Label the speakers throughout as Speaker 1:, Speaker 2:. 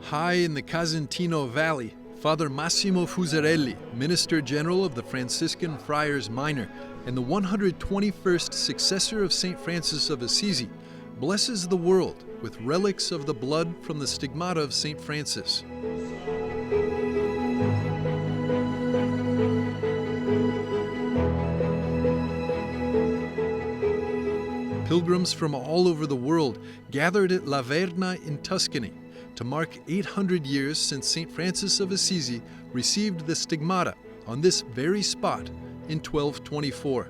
Speaker 1: High in the Casentino Valley, Father Massimo Fuserelli, Minister General of the Franciscan Friars Minor and the 121st successor of St. Francis of Assisi, blesses the world with relics of the blood from the Stigmata of St. Francis. Pilgrims from all over the world gathered at Verna in Tuscany to mark 800 years since St. Francis of Assisi received the Stigmata on this very spot in 1224.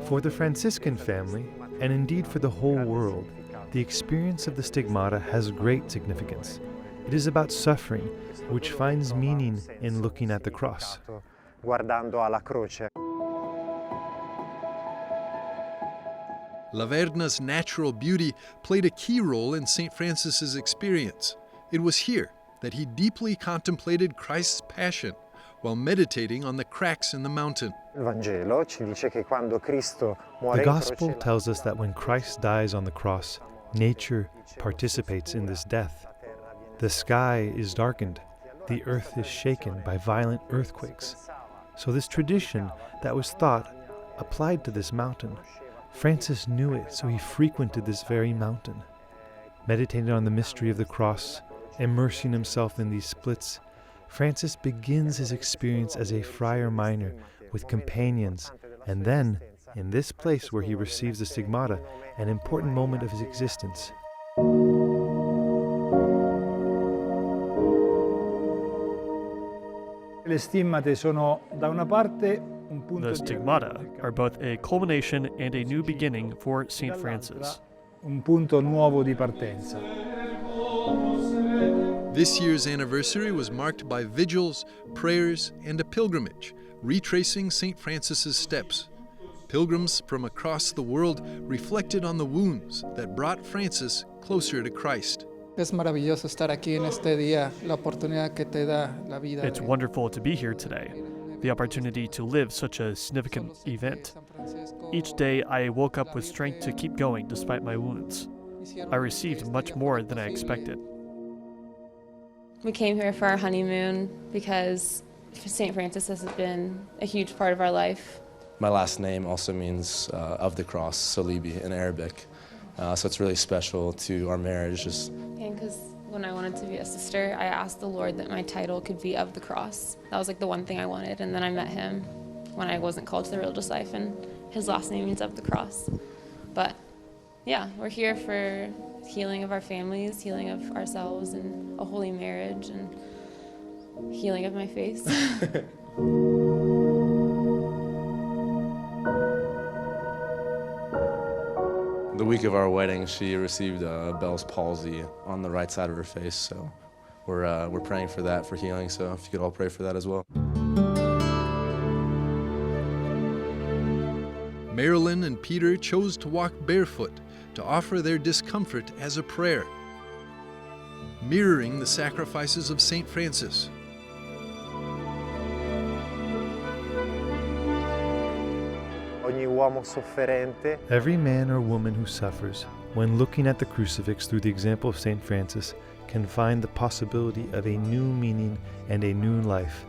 Speaker 2: For the Franciscan family, and indeed for the whole world, the experience of the Stigmata has great significance. It is about suffering, which finds meaning in looking at the cross.
Speaker 1: Verna's natural beauty played a key role in St. Francis's experience. It was here that he deeply contemplated Christ's passion while meditating on the cracks in the mountain.
Speaker 2: The Gospel tells us that when Christ dies on the cross, nature participates in this death. The sky is darkened, the earth is shaken by violent earthquakes. So this tradition that was thought applied to this mountain. Francis knew it, so he frequented this very mountain. Meditating on the mystery of the cross, immersing himself in these splits, Francis begins his experience as a friar minor with companions, and then, in this place where he receives the Stigmata, an important moment of his existence.
Speaker 3: Le stimmate sono da una parte un punto
Speaker 4: The Stigmata are both a culmination and a new beginning for St. Francis.
Speaker 3: Un punto nuovo di partenza.
Speaker 1: This year's anniversary was marked by vigils, prayers, and a pilgrimage, retracing St. Francis's steps. Pilgrims from across the world reflected on the wounds that brought Francis closer to Christ.
Speaker 5: Es maravilloso estar aquí en este día, la oportunidad que te da la vida.
Speaker 4: It's wonderful to be here today, the opportunity to live such a significant event. Each day I woke up with strength to keep going despite my wounds. I received much more than I expected.
Speaker 6: We came here for our honeymoon because St. Francis has been a huge part of our life.
Speaker 7: My last name also means of the cross, Solibi in Arabic. So it's really special to our marriage.
Speaker 6: And because when I wanted to be a sister, I asked the Lord that my title could be of the cross. That was like the one thing I wanted. And then I met him when I wasn't called to the religious life, and his last name means of the cross. But yeah, we're here for healing of our families, healing of ourselves, and a holy marriage, and healing of my face.
Speaker 7: The week of our wedding, she received Bell's palsy on the right side of her face, so we're praying for that, for healing, so if you could all pray for that as well.
Speaker 1: Marilyn and Peter chose to walk barefoot to offer their discomfort as a prayer, mirroring the sacrifices of St. Francis.
Speaker 2: Every man or woman who suffers, when looking at the crucifix through the example of St. Francis, can find the possibility of a new meaning and a new life.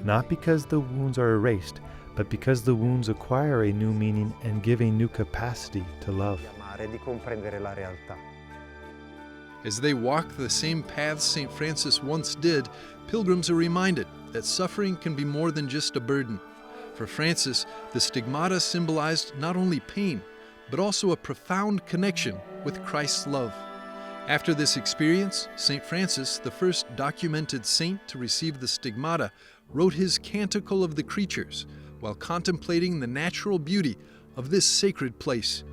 Speaker 2: Not because the wounds are erased, but because the wounds acquire a new meaning and give a new capacity to love.
Speaker 1: As they walk the same paths St. Francis once did, pilgrims are reminded that suffering can be more than just a burden. For Francis, the Stigmata symbolized not only pain, but also a profound connection with Christ's love. After this experience, St. Francis, the first documented saint to receive the Stigmata, wrote his Canticle of the Creatures while contemplating the natural beauty of this sacred place.